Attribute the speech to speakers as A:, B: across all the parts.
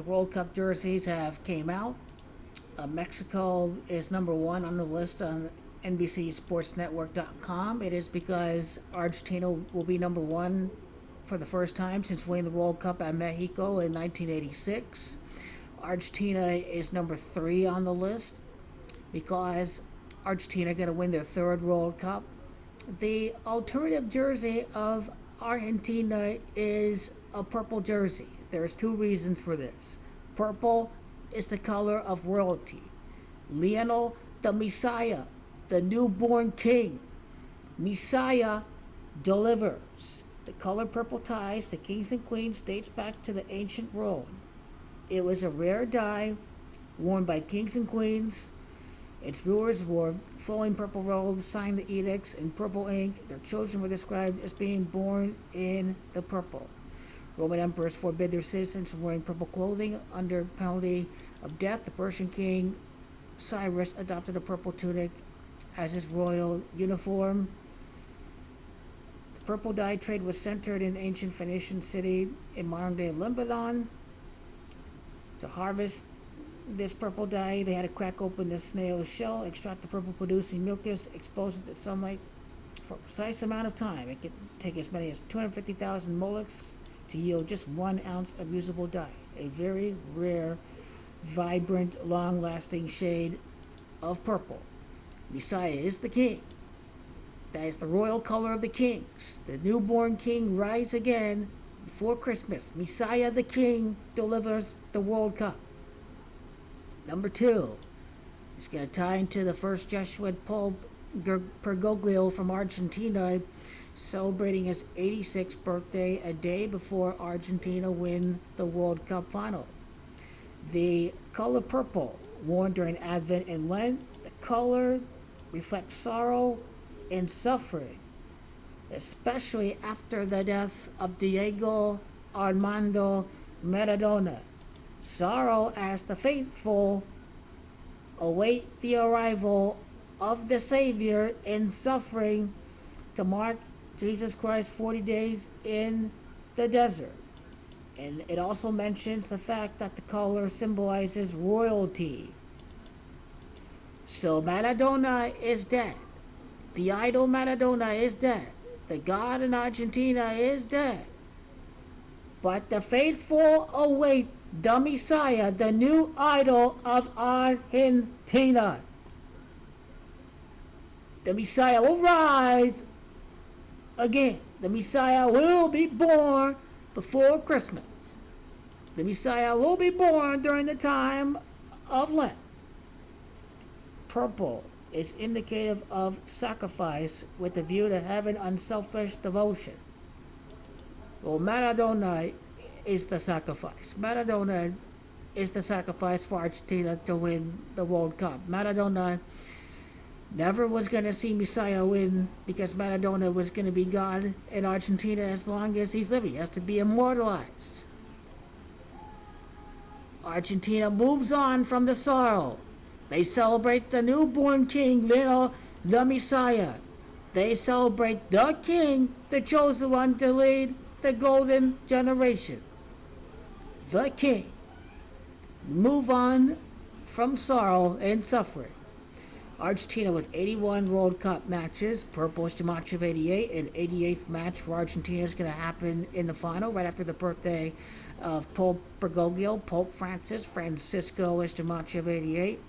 A: the World Cup jerseys have came out. Mexico is number one on the list on NBCSportsNetwork.com. It is because Argentina will be number one for the first time since winning the World Cup at Mexico in 1986. Argentina is number three on the list because Argentina going to win their third World Cup. The alternative jersey of Argentina is a purple jersey. There's two reasons for this. Purple is the color of royalty. Lionel the Messiah, the newborn king. Messiah delivers. The color purple ties to kings and queens dates back to the ancient world. It was a rare dye worn by kings and queens. Its rulers wore flowing purple robes, signed the edicts in purple ink. Their children were described as being born in the purple. Roman emperors forbid their citizens from wearing purple clothing under penalty of death. The Persian king Cyrus adopted a purple tunic as his royal uniform. The purple dye trade was centered in ancient Phoenician city in modern-day Lebanon. To harvest this purple dye, they had to crack open the snail's shell, extract the purple-producing mucus, expose it to sunlight for a precise amount of time. It could take as many as 250,000 mollusks to yield just 1 ounce of usable dye, a very rare, vibrant, long-lasting shade of purple. Messiah is the king. That is the royal color of the kings. The newborn king rises again before Christmas. Messiah the king delivers the World Cup. Number two, it's going to tie into the first Jesuit Pope Bergoglio from Argentina, celebrating his 86th birthday a day before Argentina win the World Cup final. The color purple, worn during Advent and Lent, the color reflects sorrow and suffering, especially after the death of Diego Armando Maradona. Sorrow as the faithful await the arrival of the Savior, in suffering to mark Jesus Christ's 40 days in the desert. And it also mentions the fact that the color symbolizes royalty. So Maradona is dead. The idol Maradona is dead. The God in Argentina is dead. But the faithful await the Messiah, the new idol of Argentina. The Messiah will rise again. The Messiah will be born before Christmas. The Messiah will be born during the time of Lent. Purple is indicative of sacrifice with a view to having unselfish devotion. Well, Maradona is the sacrifice. Maradona is the sacrifice for Argentina to win the World Cup. Maradona never was going to see Messiah win because Maradona was going to be God in Argentina as long as he's living. He has to be immortalized. Argentina moves on from the sorrow. They celebrate the newborn king, Lionel the Messiah. They celebrate the king, the chosen one to lead the golden generation. The king. Move on from sorrow and suffering. Argentina with 81 World Cup matches. Purple is Gematria of 88. An 88th match for Argentina is going to happen in the final right after the birthday of Pope Bergoglio. Pope Francisco is Gematria of 88.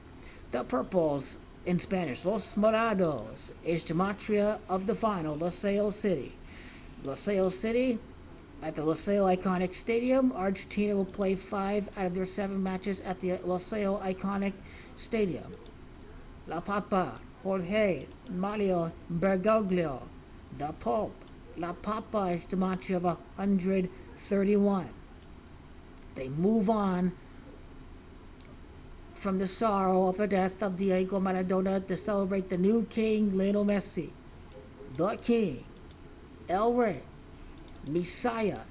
A: The purples in Spanish, Los Morados, is Gematria of the final, Losail City. Losail City, at the Losail Iconic Stadium, Argentina will play 5 out of their 7 matches at the Losail Iconic Stadium. La Papa, Jorge Mario Bergoglio, the Pope. La Papa is Gematria of 131. They move on from the sorrow of the death of Diego Maradona to celebrate the new king, Lionel Messi. The king, El Rey, Messiah.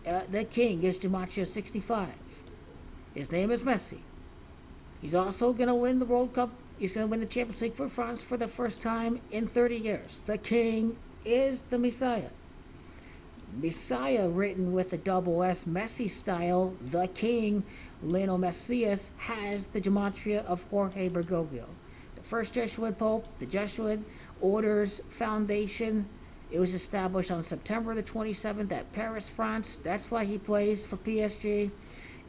A: The king is Gematria 65. His name is Messi. He's also going to win the World Cup. He's going to win the Champions League for France for the first time in 30 years. The king is the Messiah. Messiah, written with a double S, Messi style, the King, Lionel Messias, has the gematria of Jorge Bergoglio. The first Jesuit Pope, the Jesuit Order's foundation. It was established on September the 27th at Paris, France. That's why he plays for PSG.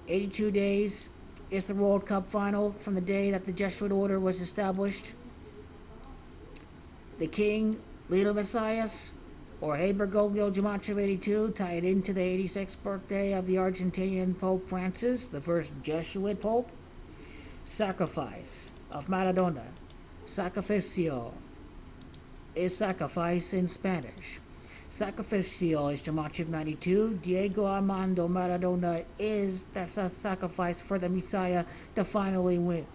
A: 82 days is the World Cup final from the day that the Jesuit Order was established. The King, Lionel Messias, or Bergoglio Gematria of 82, tied into the 86th birthday of the Argentinian Pope Francis, the first Jesuit Pope. Sacrifice of Maradona. Sacrificio is sacrifice in Spanish. Sacrificio is Gematria of 92. Diego Armando Maradona is the sacrifice for the Messiah to finally win.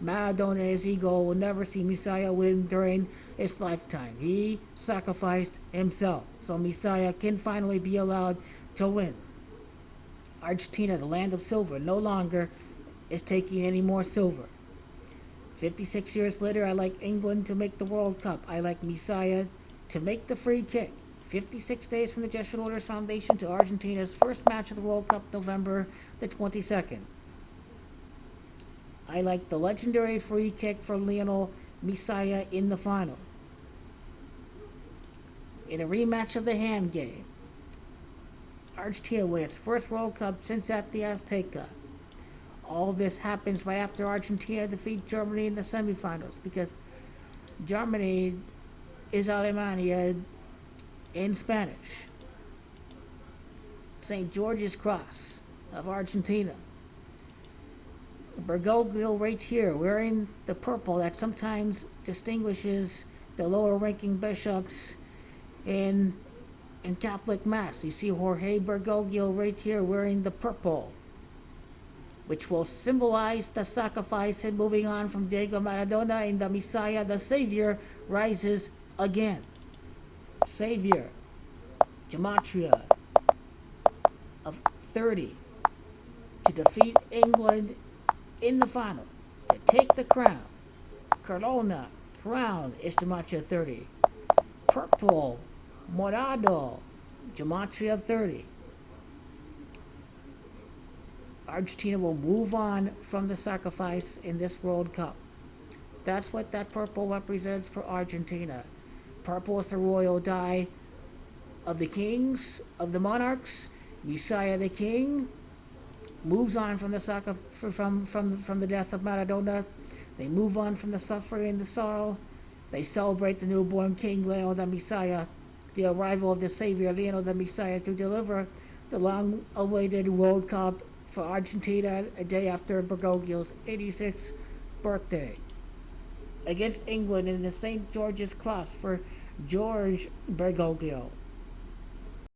A: Maradona, his ego, will never see Messiah win during his lifetime. He sacrificed himself so Messiah can finally be allowed to win. Argentina, the land of silver, no longer is taking any more silver. 56 years later, I like England to make the World Cup. I like Messiah to make the free kick. 56 days from the Jesuit Order's foundation to Argentina's first match of the World Cup, November the 22nd. I like the legendary free kick for Lionel Messiah in the final. In a rematch of the hand game, Argentina wins its first World Cup since at the Azteca. All of this happens right after Argentina defeat Germany in the semifinals, because Germany is Alemania in Spanish. St. George's Cross of Argentina. Bergoglio right here, wearing the purple that sometimes distinguishes the lower ranking bishops in Catholic Mass. You see Jorge Bergoglio right here wearing the purple, which will symbolize the sacrifice, and moving on from Diego Maradona, and the Messiah, the Savior, rises again. Savior, Gematria of 30, to defeat England in the final, to take the crown. Corona, crown, is Gematria 30. Purple, Morado, Gematria of 30. Argentina will move on from the sacrifice in this World Cup. That's what that purple represents for Argentina. Purple is the royal dye of the kings, of the monarchs. Messiah the King moves on from the from the death of Maradona. They move on from the suffering and the sorrow. They celebrate the newborn King Lionel the Messiah, the arrival of the Savior Lionel the Messiah to deliver the long-awaited World Cup for Argentina a day after Bergoglio's 86th birthday. Against England in the St. George's Cross for George Bergoglio.